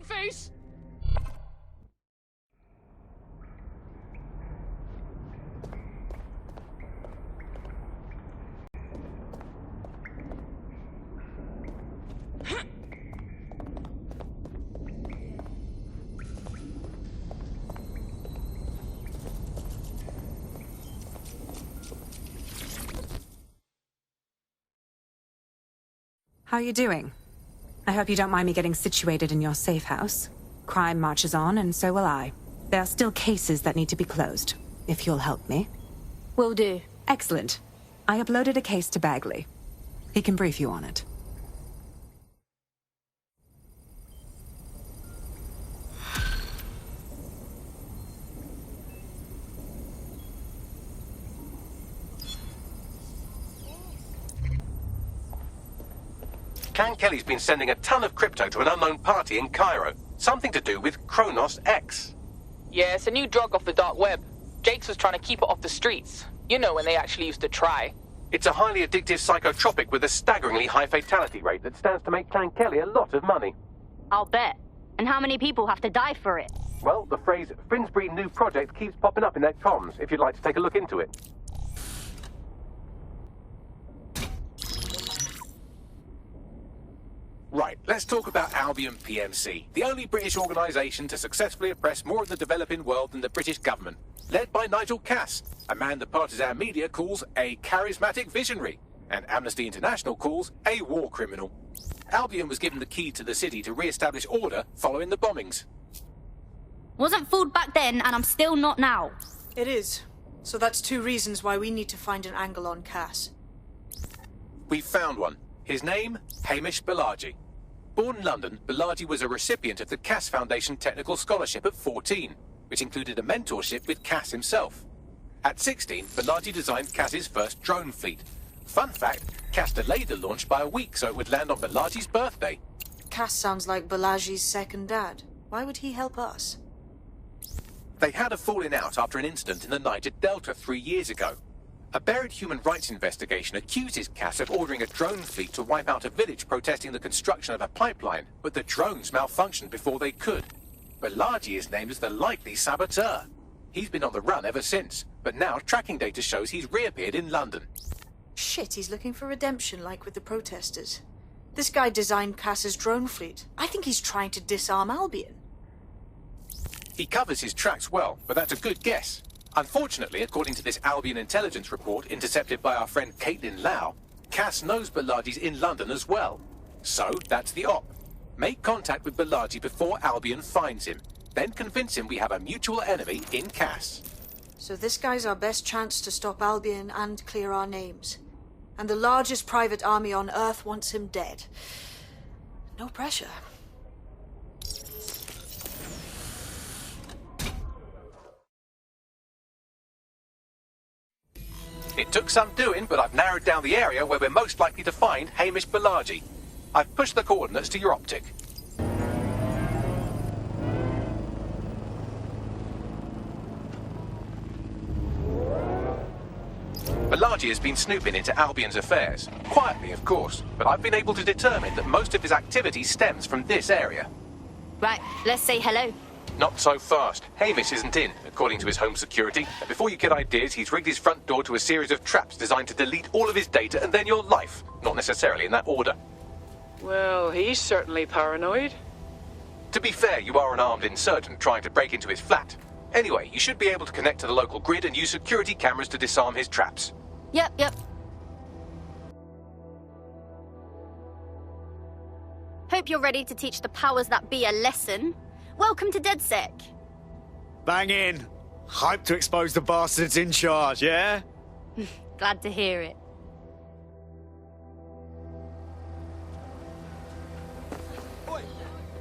face! How are you doing? I hope you don't mind me getting situated in your safe house. Crime marches on, and so will I. There are still cases that need to be closed, if you'll help me. Will do. Excellent. I uploaded a case to Bagley. He can brief you on it. Can Kelly's been sending a ton of crypto to an unknown party in Cairo. Something to do with Kronos X. Yeah, it's a new drug off the dark web. Jakes was trying to keep it off the streets. You know, when they actually used to try. It's a highly addictive psychotropic with a staggeringly high fatality rate that stands to make Clan Kelly a lot of money. I'll bet. And how many people have to die for it? Well, the phrase Finsbury New Project keeps popping up in their comms, if you'd like to take a look into it. Right, let's talk about Albion PMC, the only British organisation to successfully oppress more of the developing world than the British government, led by Nigel Cass, a man the partisan media calls a charismatic visionary, and Amnesty International calls a war criminal. Albion was given the key to the city to re-establish order following the bombings. Wasn't fooled back then, and I'm still not now. It is. So that's two reasons why we need to find an angle on Cass. We've found one. His name, Hamish Balaji. Born in London, Balaji was a recipient of the Cass Foundation Technical Scholarship at 14, which included a mentorship with Cass himself. At 16, Balaji designed Cass's first drone fleet. Fun fact, Cass delayed the launch by a week so it would land on Balaji's birthday. Cass sounds like Balaji's second dad. Why would he help us? They had a falling out after an incident in the Niger Delta 3 years ago. A buried human rights investigation accuses Cass of ordering a drone fleet to wipe out a village protesting the construction of a pipeline, but the drones malfunctioned before they could. Balaji is named as the likely saboteur. He's been on the run ever since, but now tracking data shows he's reappeared in London. Shit, he's looking for redemption like with the protesters. This guy designed Cass's drone fleet. I think he's trying to disarm Albion. He covers his tracks well, but that's a good guess. Unfortunately, according to this Albion intelligence report intercepted by our friend Caitlin Lau, Cass knows Balaji's in London as well. So, that's the op. Make contact with Balaji before Albion finds him. Then convince him we have a mutual enemy in Cass. So this guy's our best chance to stop Albion and clear our names. And the largest private army on Earth wants him dead. No pressure. It took some doing, but I've narrowed down the area where we're most likely to find Hamish Balaji. I've pushed the coordinates to your optic. Balaji has been snooping into Albion's affairs. Quietly, of course, but I've been able to determine that most of his activity stems from this area. Right, let's say hello. Not so fast. Hamish isn't in, according to his home security. And before you get ideas, he's rigged his front door to a series of traps designed to delete all of his data and then your life. Not necessarily in that order. Well, he's certainly paranoid. To be fair, you are an armed insurgent trying to break into his flat. Anyway, you should be able to connect to the local grid and use security cameras to disarm his traps. Yep. Hope you're ready to teach the powers that be a lesson. Welcome to DedSec. Bang in. Hyped to expose the bastards in charge, yeah? Glad to hear it. Oi,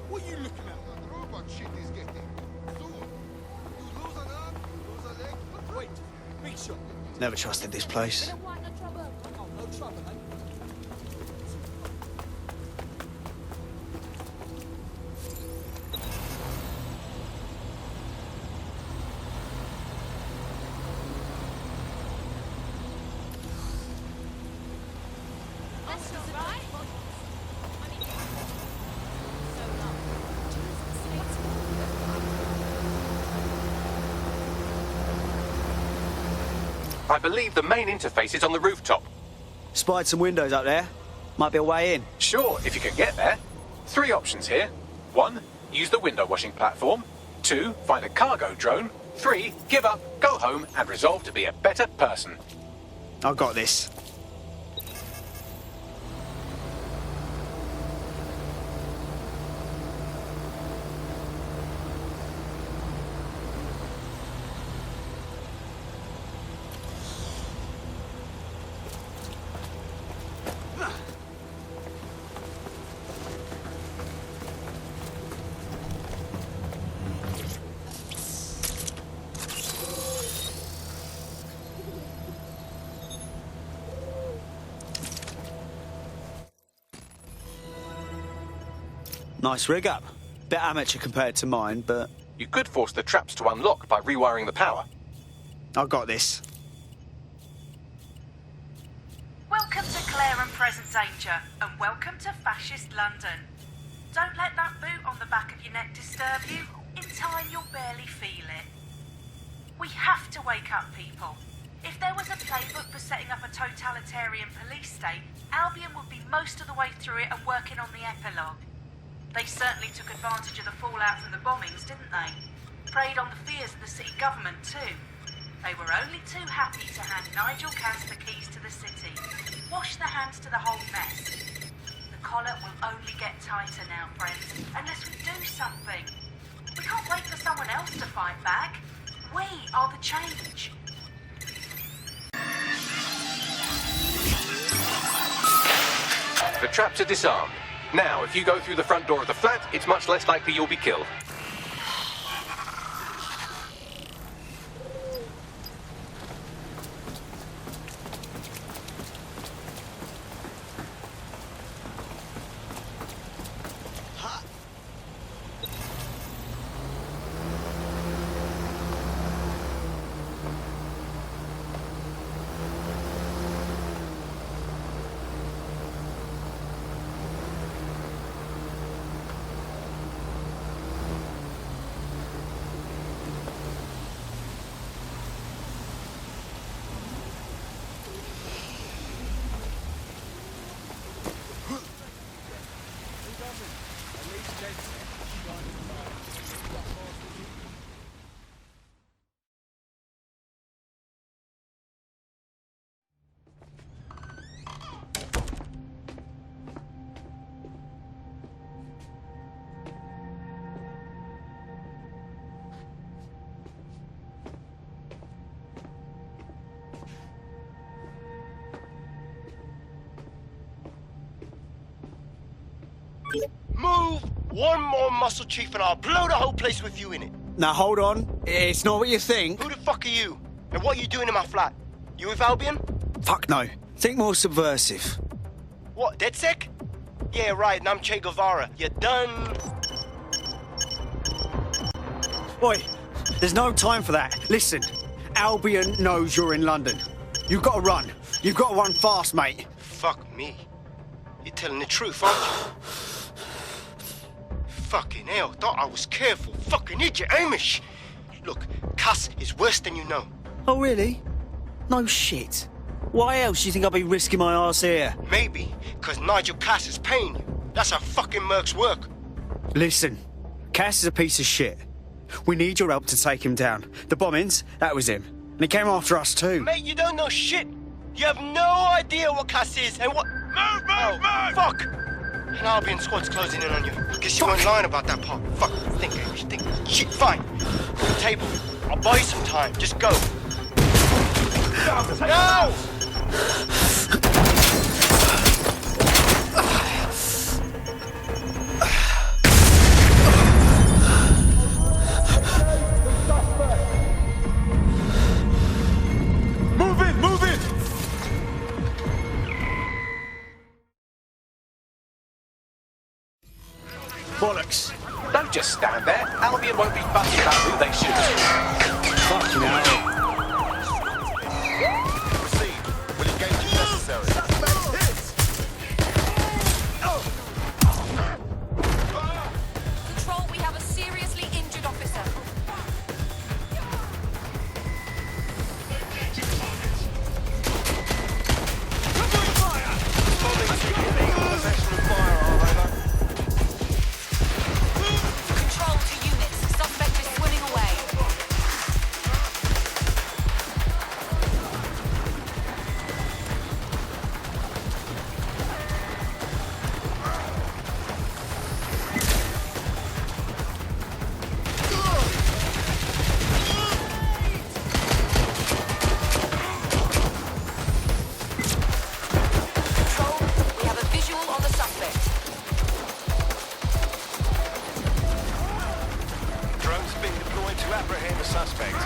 what are you looking at? The robot shit is getting. So, you lose an arm, you lose a leg. Wait, big shot. Never trusted this place. Oh, no trouble, eh? I believe the main interface is on the rooftop. Spied some windows up there. Might be a way in. Sure, if you can get there. 3 options here. 1, use the window washing platform. 2, find a cargo drone. 3, give up, go home, and resolve to be a better person. I've got this. Nice rig up. Bit amateur compared to mine, but You could force the traps to unlock by rewiring the power. I've got this. Welcome to Claire and Present Danger, and welcome to Fascist London. Don't let that boot on the back of your neck disturb you. In time, you'll barely feel it. We have to wake up people. If there was a playbook for setting up a totalitarian police state, Albion would be most of the way through it and working on the epilogue. They certainly took advantage of the fallout from the bombings, didn't they? Preyed on the fears of the city government too. They were only too happy to hand Nigel Cass the keys to the city. Wash their hands to the whole mess. The collar will only get tighter now, friends, unless we do something. We can't wait for someone else to fight back. We are the change. The traps are disarmed. Now, if you go through the front door of the flat, it's much less likely you'll be killed. Move one more muscle, Chief, and I'll blow the whole place with you in it. Now hold on. It's not what you think. Who the fuck are you? And what are you doing in my flat? You with Albion? Fuck no. Think more subversive. What, DedSec? Yeah, right, and I'm Che Guevara. You done? Boy, there's no time for that. Listen, Albion knows you're in London. You've got to run. You've got to run fast, mate. Fuck me. You're telling the truth, aren't you? Fucking hell, thought I was careful. Fucking idiot, Amish. Look, Cass is worse than you know. Oh, really? No shit. Why else do you think I'll be risking my arse here? Maybe, because Nigel Cass is paying you. That's how fucking mercs work. Listen, Cass is a piece of shit. We need your help to take him down. The bombings, that was him. And he came after us too. Mate, you don't know shit. You have no idea what Cass is and what... Move! Fuck! An Albion squad's closing in on you. Guess you weren't lying about that part. Fuck, think, Amish, think. Shit, fine. The table. I'll buy you some time. Just go. No! Move in! Bollocks. Don't just stand there. Albion won't be fussy about who they shoot. Fucking hell. Proceed. Will engage if necessary. Control, we have a seriously injured officer. the suspect.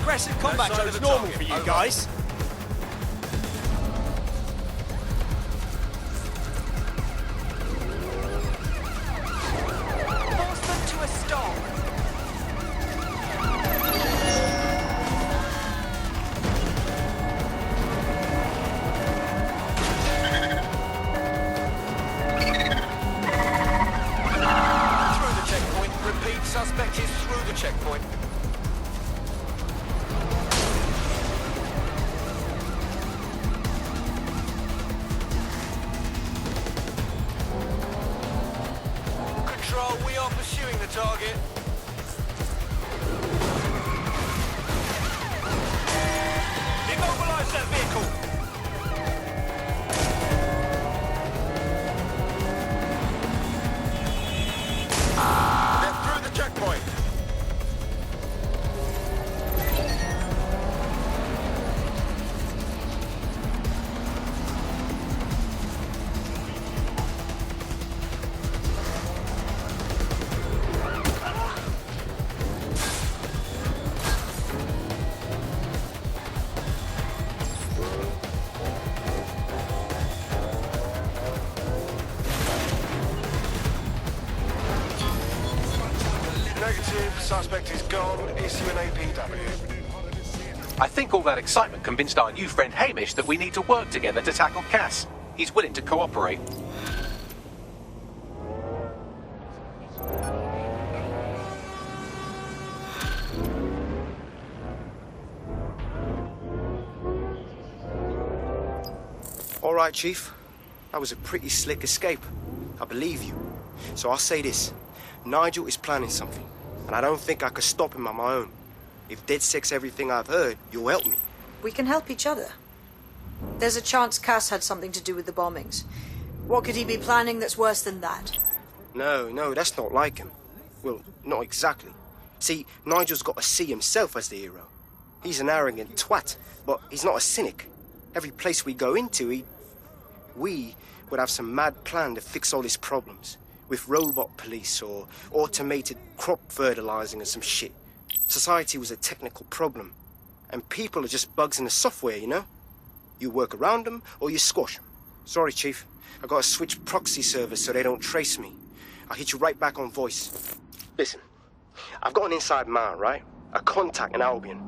Aggressive combat zone is normal for you guys. Force them to a stop. Through the checkpoint. Repeat, suspect is through the checkpoint. We are pursuing the target. Immobilize that vehicle. They're through the checkpoint. Negative. Suspect is gone. Issue an APW. I think all that excitement convinced our new friend Hamish that we need to work together to tackle Cass. He's willing to cooperate. All right, Chief. That was a pretty slick escape. I believe you. So I'll say this. Nigel is planning something, and I don't think I could stop him on my own. If DedSec's everything I've heard, you'll help me. We can help each other. There's a chance Cass had something to do with the bombings. What could he be planning that's worse than that? No, that's not like him. Well, not exactly. See, Nigel's got to see himself as the hero. He's an arrogant twat, but he's not a cynic. Every place we go into, we would have some mad plan to fix all his problems. With robot police or automated crop fertilizing and some shit. Society was a technical problem. And people are just bugs in the software, you know? You work around them or you squash them. Sorry, Chief. I gotta switch proxy servers so they don't trace me. I'll hit you right back on voice. Listen, I've got an inside man, right? A contact in Albion.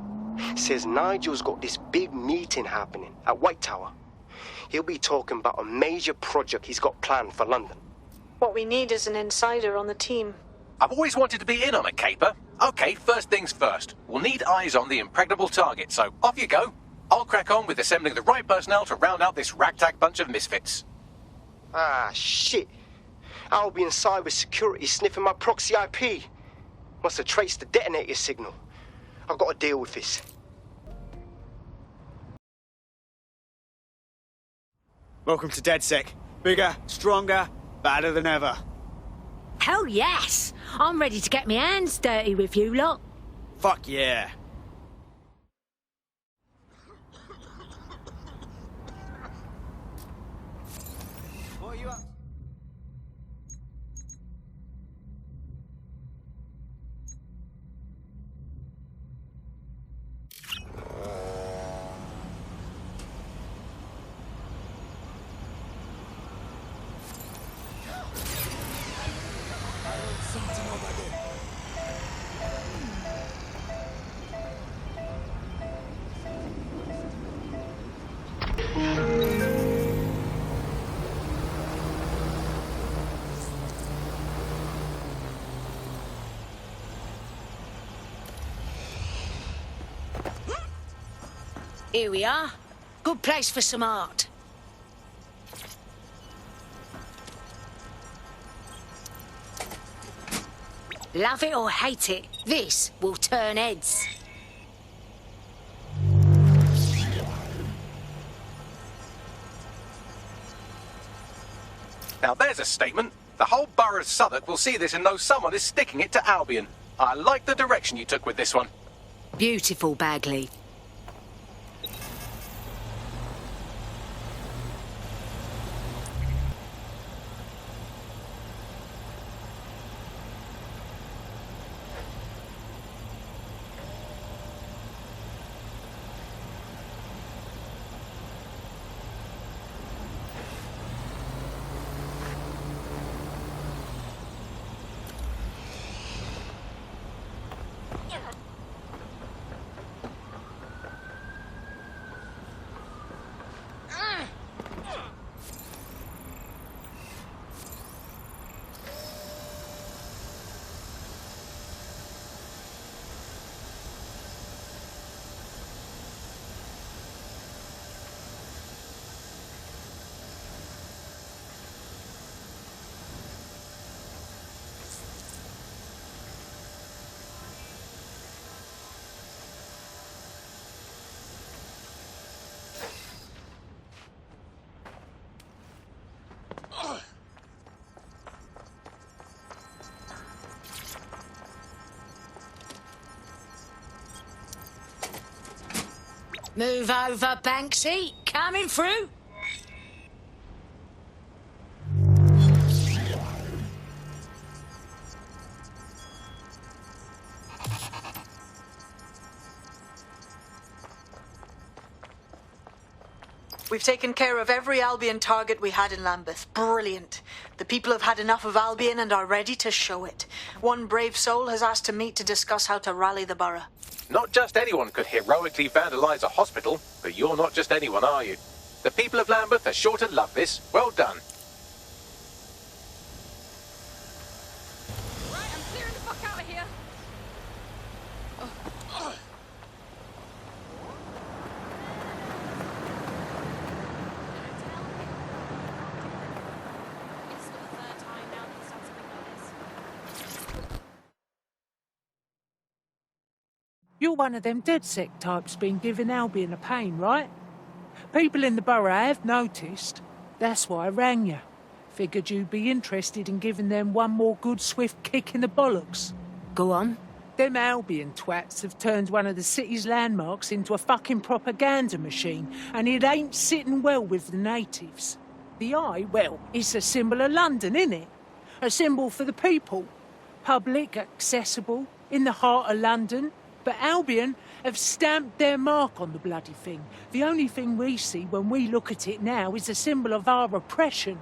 Says Nigel's got this big meeting happening at White Tower. He'll be talking about a major project he's got planned for London. What we need is an insider on the team. I've always wanted to be in on a caper. Okay, first things first. We'll need eyes on the impregnable target, so off you go. I'll crack on with assembling the right personnel to round out this ragtag bunch of misfits. Ah, shit. Albion cybersecurity sniffing my proxy IP. Must have traced the detonator signal. I've got to deal with this. Welcome to DedSec. Bigger, stronger, badder than ever. Hell yes! I'm ready to get my hands dirty with you lot. Fuck yeah. What are you up? Here we are. Good place for some art. Love it or hate it, this will turn heads. Now there's a statement. The whole borough of Southwark will see this and know someone is sticking it to Albion. I like the direction you took with this one. Beautiful, Bagley. Move over, Banksy. Coming through. We've taken care of every Albion target we had in Lambeth. Brilliant. The people have had enough of Albion and are ready to show it. One brave soul has asked to meet to discuss how to rally the borough. Not just anyone could heroically vandalise a hospital, but you're not just anyone, are you? The people of Lambeth are sure to love this. Well done. Right, I'm clearing the fuck out of here. You're one of them DedSec types been giving Albion a pain, right? People in the borough have noticed. That's why I rang you. Figured you'd be interested in giving them one more good swift kick in the bollocks. Go on. Them Albion twats have turned one of the city's landmarks into a fucking propaganda machine, and it ain't sitting well with the natives. The eye, well, it's a symbol of London, innit? A symbol for the people. Public, accessible, in the heart of London. But Albion have stamped their mark on the bloody thing. The only thing we see when we look at it now is a symbol of our oppression.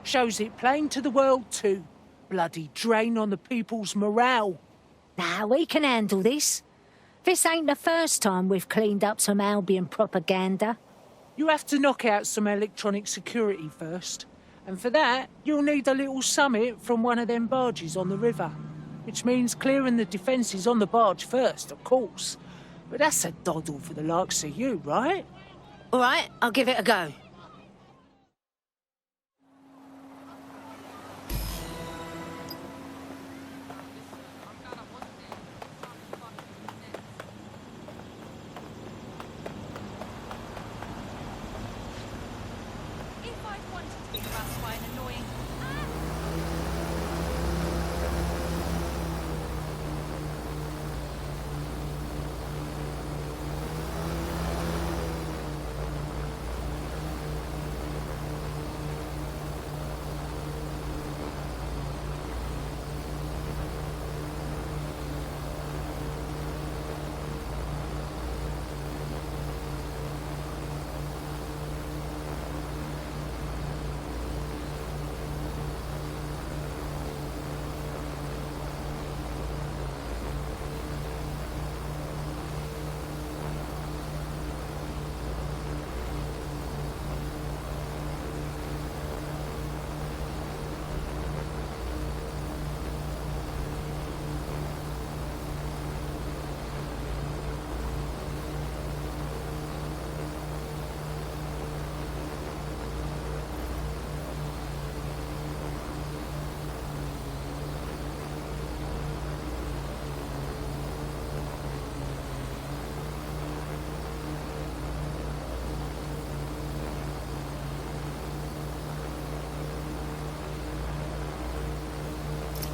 Shows it plain to the world too. Bloody drain on the people's morale. Now, we can handle this. This ain't the first time we've cleaned up some Albion propaganda. You have to knock out some electronic security first. And for that, you'll need a little summit from one of them barges on the river. Which means clearing the defences on the barge first, of course. But that's a doddle for the likes of you, right? All right, I'll give it a go. If I'd wanted to be harassed by an annoying...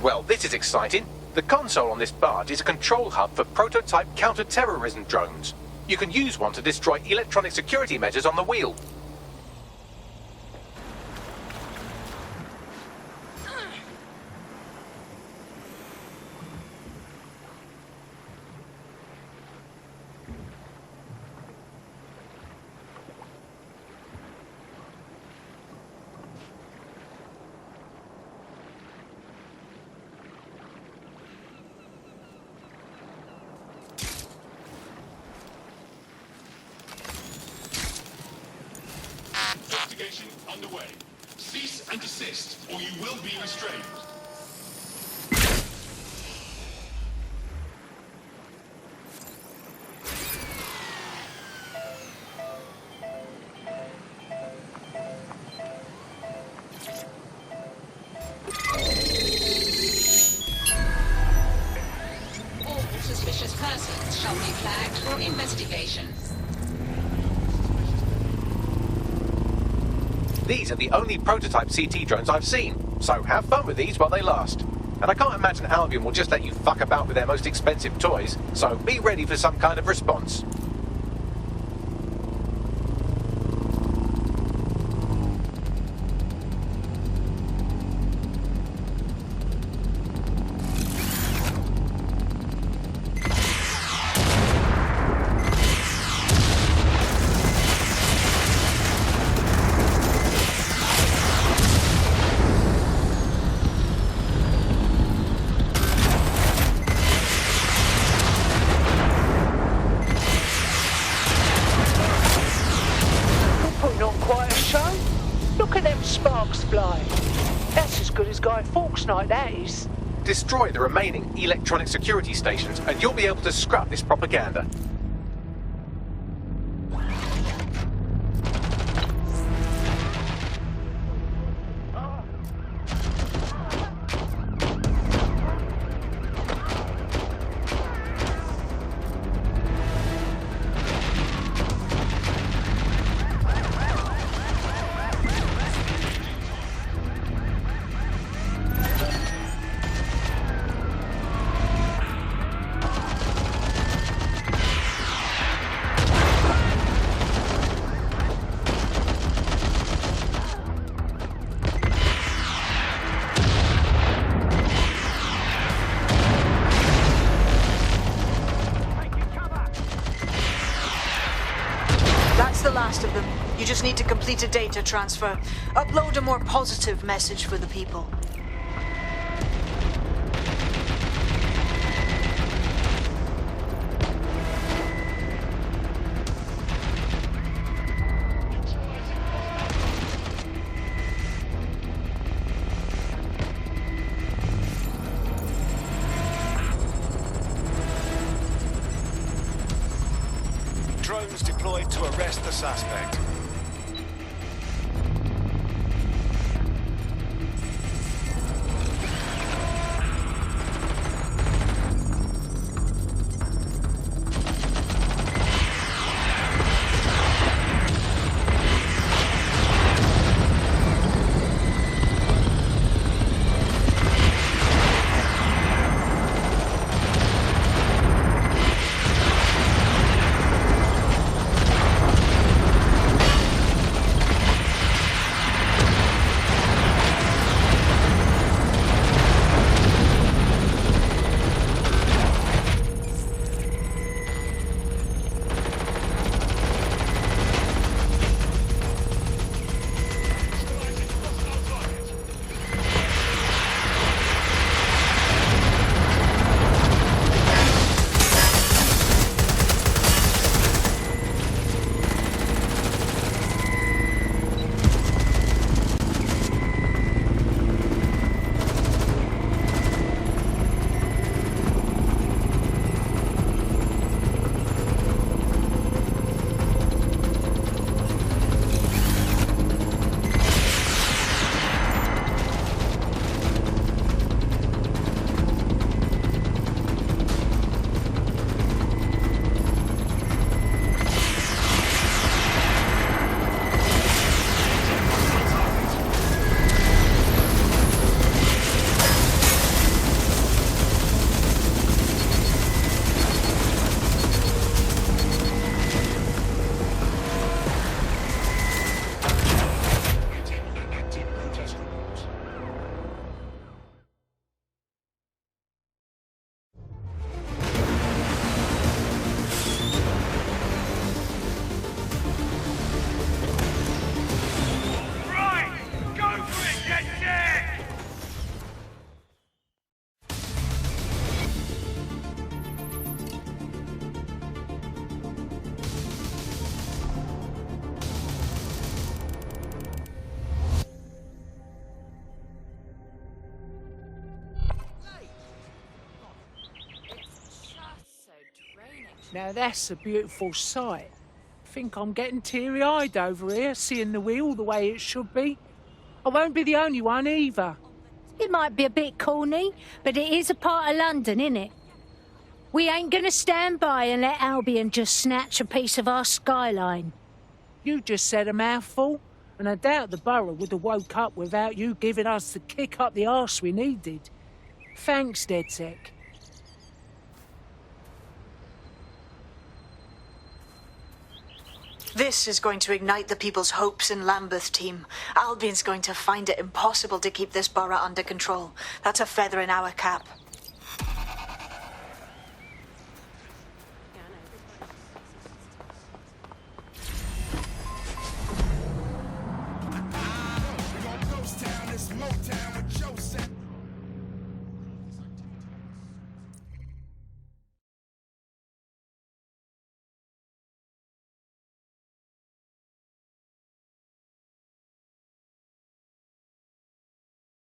Well, this is exciting. The console on this barge is a control hub for prototype counter-terrorism drones. You can use one to destroy electronic security measures on the wheel. Investigation underway. Cease and desist, or you will be restrained. All suspicious persons shall be flagged for investigation. These are the only prototype CT drones I've seen, so have fun with these while they last. And I can't imagine Albion will just let you fuck about with their most expensive toys, so be ready for some kind of response. Night, that is. Destroy the remaining electronic security stations and you'll be able to scrub this propaganda. The last of them. You just need to complete a data transfer. Upload a more positive message for the people. Drones deployed to arrest the suspect. Now that's a beautiful sight. Think I'm getting teary-eyed over here, seeing the wheel the way it should be. I won't be the only one either. It might be a bit corny, but it is a part of London, innit? We ain't gonna stand by and let Albion just snatch a piece of our skyline. You just said a mouthful, and I doubt the borough would have woke up without you giving us the kick up the arse we needed. Thanks, DedSec. This is going to ignite the people's hopes in Lambeth, team. Albion's going to find it impossible to keep this borough under control. That's a feather in our cap.